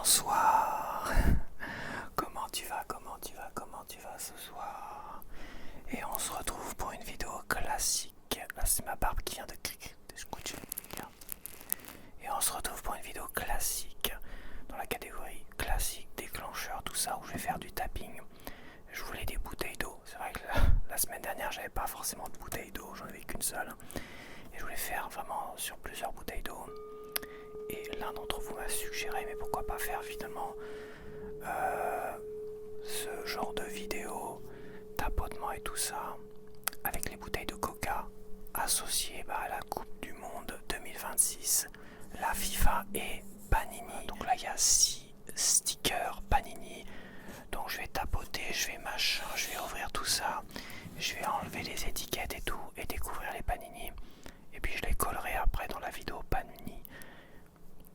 Bonsoir. Comment tu vas ce soir? Et on se retrouve pour une vidéo classique. Là c'est ma barbe qui vient de scotcher. Et on se retrouve pour une vidéo classique dans la catégorie classique, déclencheur, tout ça, où je vais faire du tapping. Je voulais des bouteilles d'eau. C'est vrai que la semaine dernière j'avais pas forcément de bouteilles d'eau, j'en avais qu'une seule. Et je voulais faire vraiment sur plusieurs bouteilles d'eau. Et l'un d'entre vous m'a suggéré, mais pourquoi pas faire finalement ce genre de vidéo, tapotement et tout ça, avec les bouteilles de coca associées à la Coupe du Monde 2026, la FIFA et Panini. Donc là il y a 6 stickers Panini. Donc je vais tapoter, je vais ouvrir tout ça, je vais enlever les étiquettes et tout, et découvrir les Panini. Et puis je les collerai après dans la vidéo Panini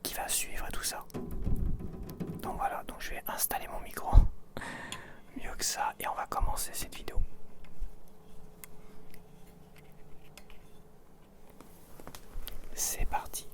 qui va suivre et tout ça. Donc voilà, donc je vais installer mon micro mieux que ça et on va commencer cette vidéo. C'est parti.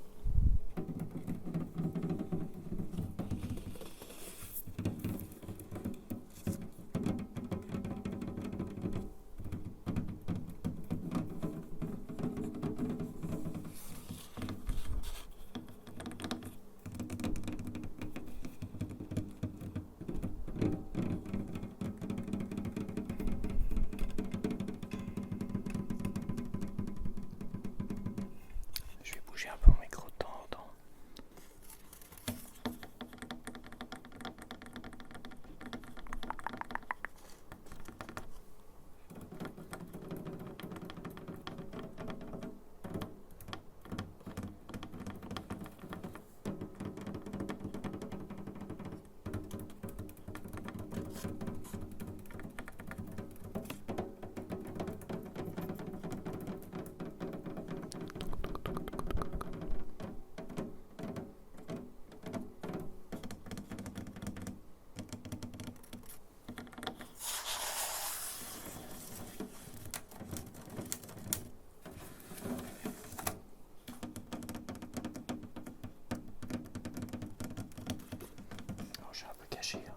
Je vais bouger un peu mon micro de temps en temps. Je suis un peu caché là.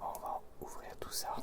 On va ouvrir tout ça.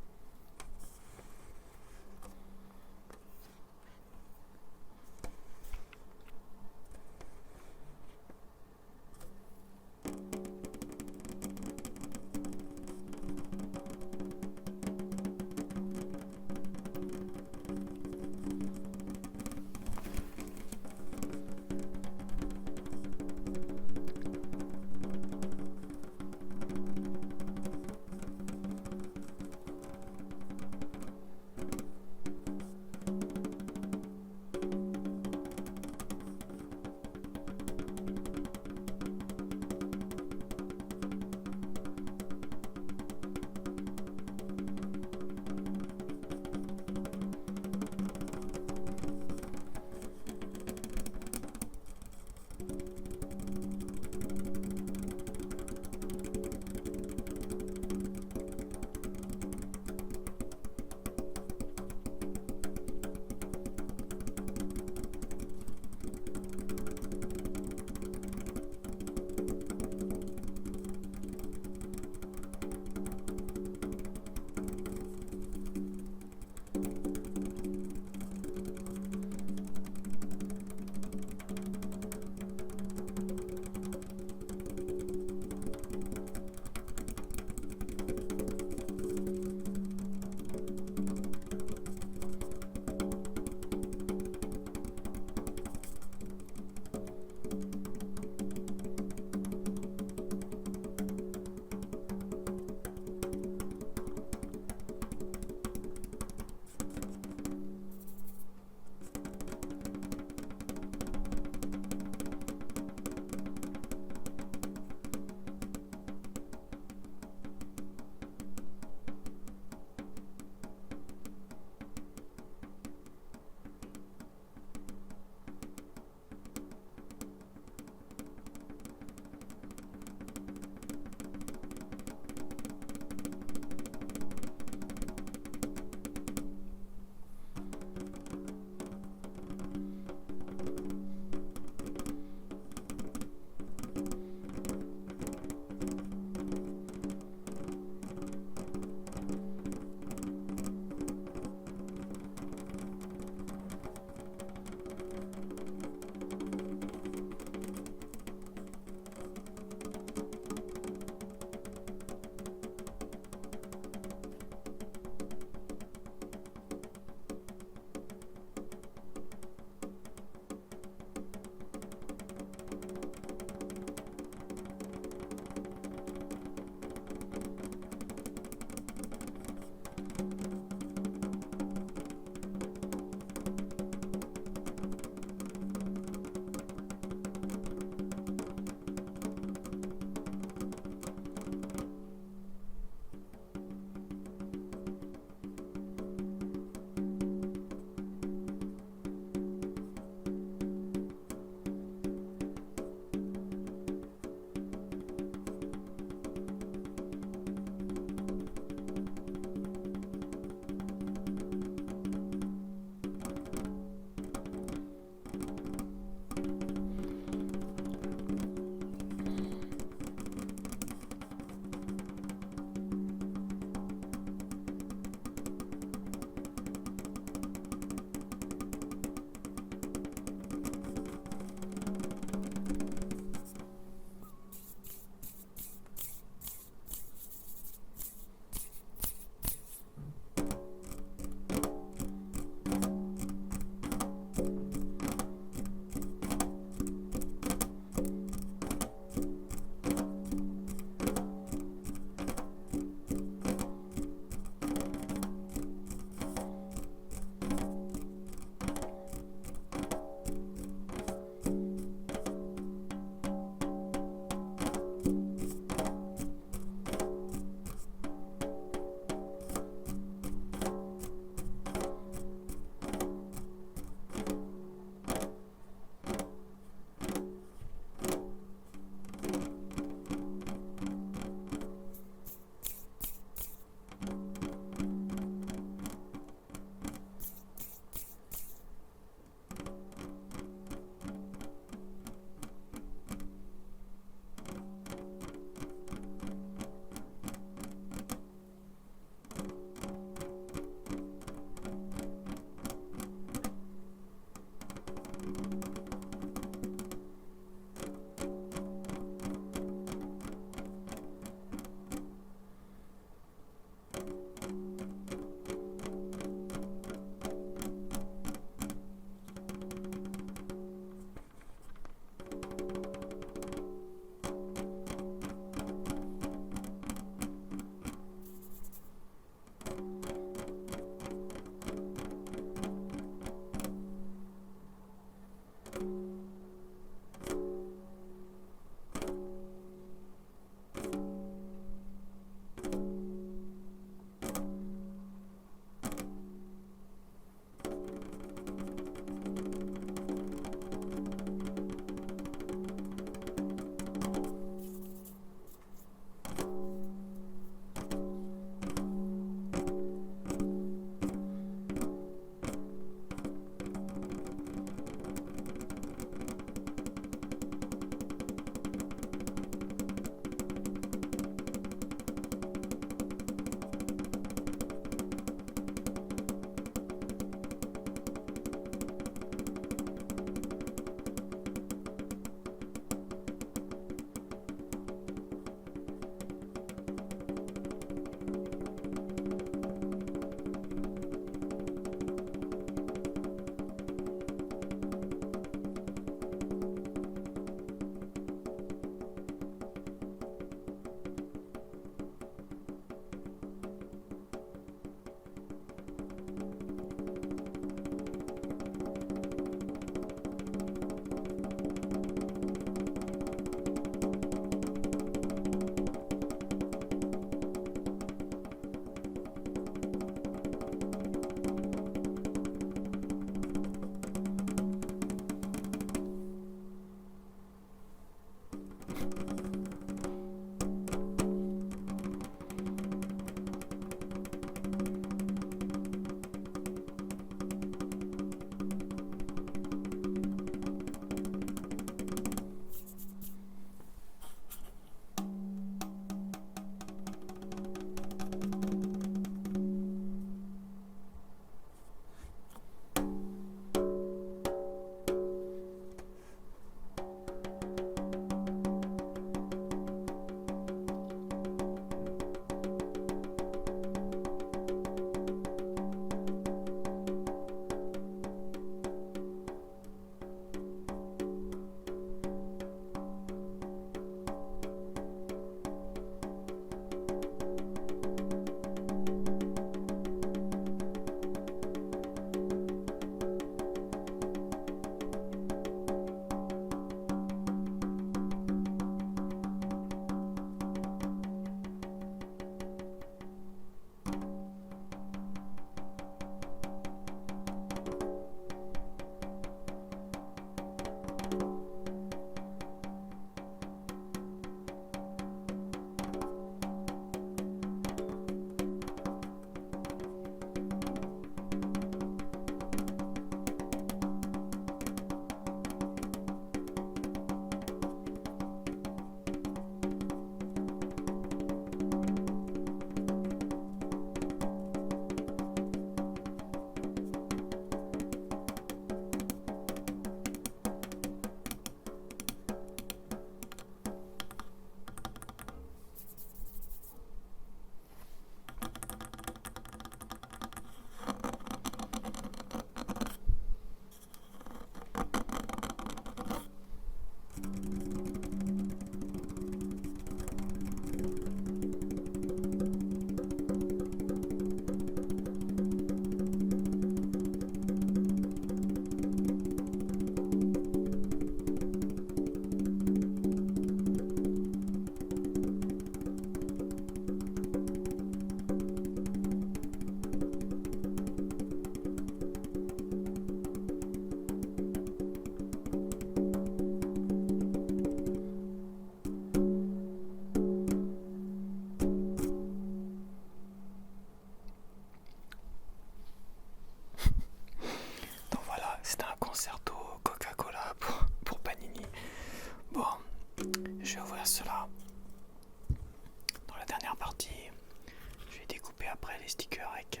stickers avec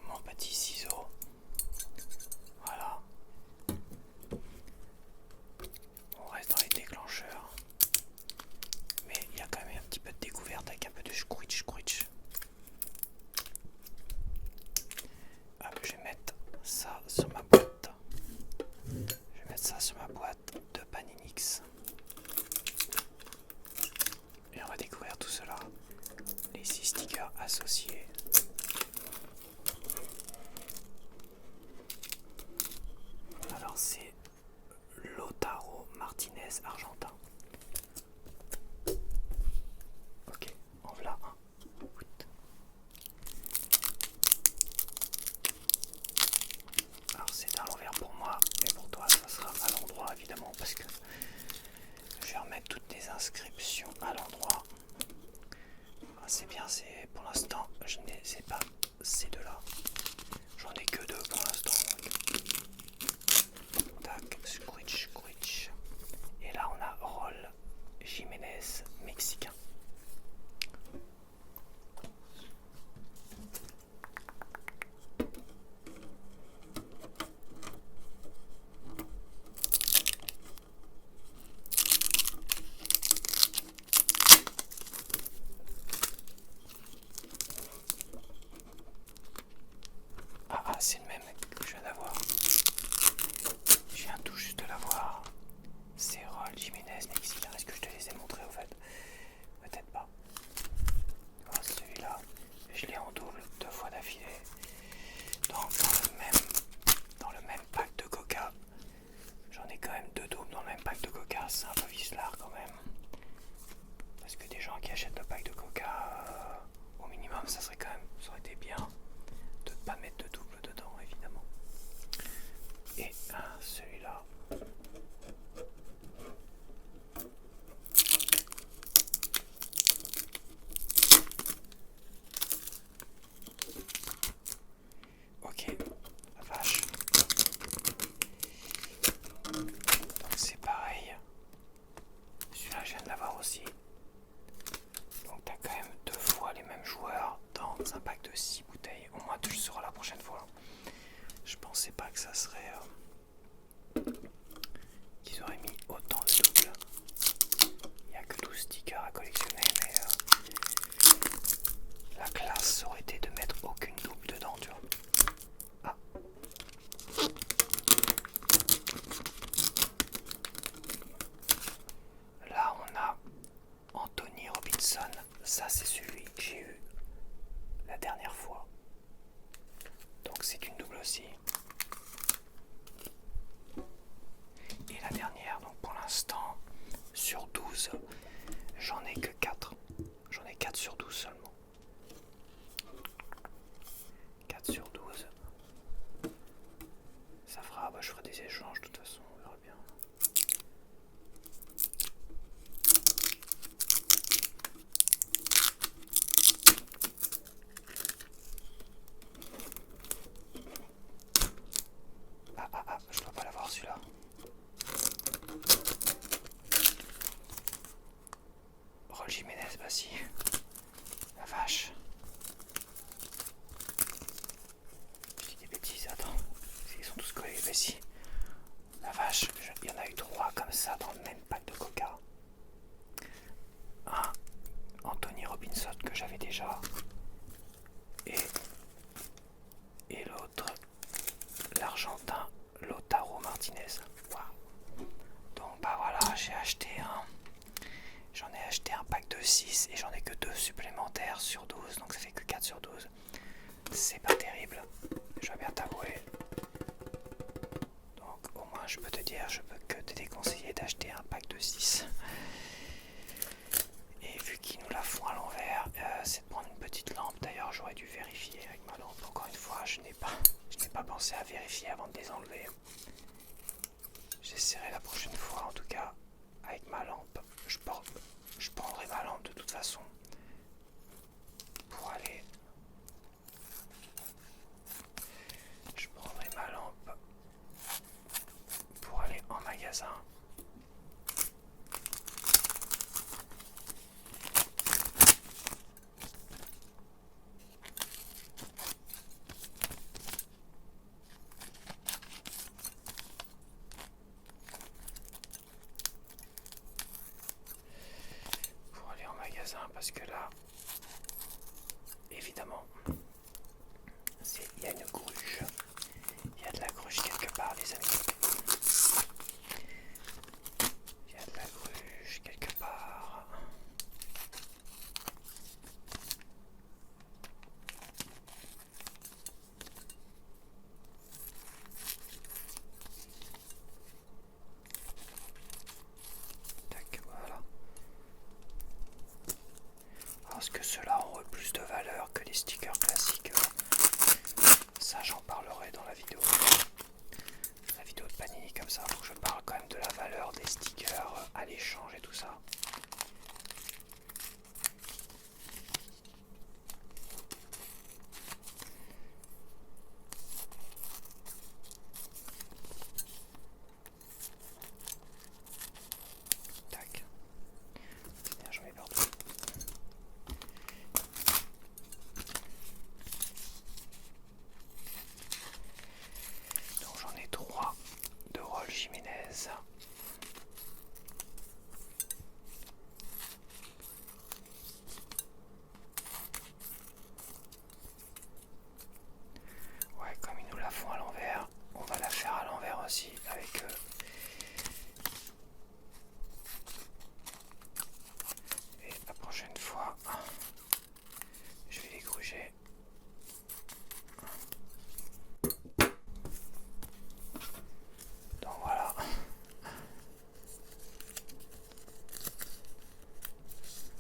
mon petit ciseau. Voilà. On reste dans les déclencheurs. Mais il y a quand même un petit peu de découverte avec un peu de squitch. Hop, je vais mettre ça sur ma boîte. De Paninix. Et on va découvrir tout cela. Les 6 stickers associés. Alors c'est Lautaro Martinez argentin. Ok, en voilà un. Alors c'est à l'envers pour moi, et pour toi ça sera à l'endroit évidemment, parce que je vais remettre toutes les inscriptions à l'endroit. Ah, c'est bien, c'est pour l'instant je ne sais pas ces deux-là. J'en ai que 2 pour l'instant. Tac, squitch. Et là on a Raúl Jiménez, mexicain. Ah, c'est le même que je viens d'avoir. Je viens tout juste de l'avoir. C'est Raúl Jiménez, mexicain. Est-ce que je te les ai montrés au fait? Peut-être pas. Oh, celui-là, je l'ai en double 2 fois d'affilée. Donc dans le même pack de Coca. J'en ai quand même 2 doubles dans le même pack de Coca. C'est un peu vicelard quand même. Parce que des gens qui achètent le pack de Coca, au minimum, ça aurait été bien de ne pas mettre de double dedans, évidemment. Et celui-là. Ok, la vache. Donc c'est pareil. Celui-là, je viens de l'avoir aussi. Donc t'as quand même 2 fois les mêmes joueurs dans un pack de 6 bouteilles. Au moins tu le sauras la prochaine fois. Je pensais pas que ça serait... qu'ils auraient mis autant de doubles. Il n'y a que 12 stickers à collectionner, mais la classe aurait été de mettre aucune double dedans, tu vois. Ah. Là on a Anthony Robinson. Ça c'est celui que j'ai eu la dernière fois. Donc c'est une double aussi. Et la dernière, donc pour l'instant, sur 12, j'en ai que 4. J'en ai 4 sur 12 seulement. 4 sur 12. Ça fera, je ferai des échanges de toute façon, on verra bien. Je dois pas l'avoir celui-là. Raúl Jiménez, bah si. La vache. Je dis des bêtises, attends. Ils sont tous collés, bah si. La vache, il y en a eu 3 comme ça dans le même pack de Coca. Un Anthony Robinson que j'avais déjà. Et l'autre, l'Argentin Lautaro Martinez. Wow. Donc bah voilà, j'en ai acheté un pack de 6 et j'en ai que 2 supplémentaires sur 12, donc ça fait que 4 sur 12. C'est pas terrible, je dois bien t'avouer. Donc au moins je peux te dire, je peux que te déconseiller d'acheter un pack de 6. Et vu qu'ils nous la font à l'envers, c'est de prendre une petite lampe. D'ailleurs j'aurais dû vérifier avec ma lampe. Encore une fois, je n'ai pas pensé à vérifier avant de les enlever. J'essaierai la prochaine fois, en tout cas avec ma lampe. Je prendrai ma lampe de toute façon pour aller. Je prendrai ma lampe pour aller en magasin. à l'échange et tout ça. Tac. Bien, j'en mets partout. Donc j'en ai 3 de Raúl Jiménez. Ouais, comme ils nous la font à l'envers, on va la faire à l'envers aussi avec et la prochaine fois, je vais les gruger. Donc voilà.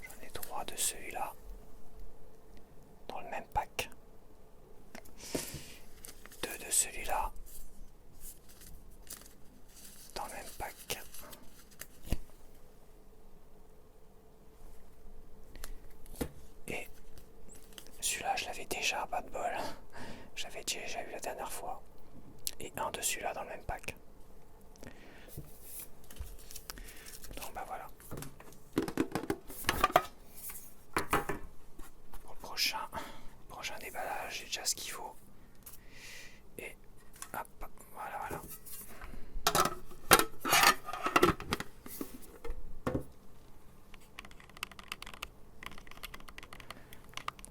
J'en ai 3 de celui-là dans le même pack. 2 de celui-là dans le même pack. Et celui-là, je l'avais déjà, pas de bol. Je l'avais déjà eu la dernière fois. Et un de celui-là dans le même pack. Donc bah voilà. Pour le prochain déballage, j'ai déjà ce qu'il faut. Et hop, voilà.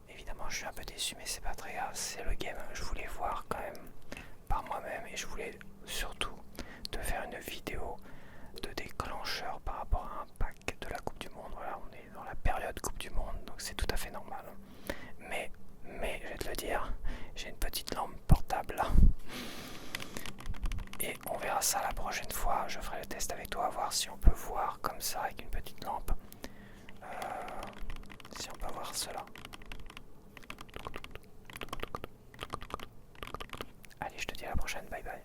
Évidemment, je suis un peu déçu, mais c'est pas très grave, c'est le game. Je voulais voir quand même par moi-même et je voulais surtout te faire une vidéo de déclencheur par rapport à un pack de la Coupe du Monde. Voilà, on est dans la période Coupe du Monde, donc c'est tout à fait normal. Mais je vais te le dire, j'ai une petite lampe portable là. Et on verra ça la prochaine fois. Je ferai le test avec toi, voir si on peut voir comme ça avec une petite lampe. Si on peut voir cela. Allez, je te dis à la prochaine, bye bye.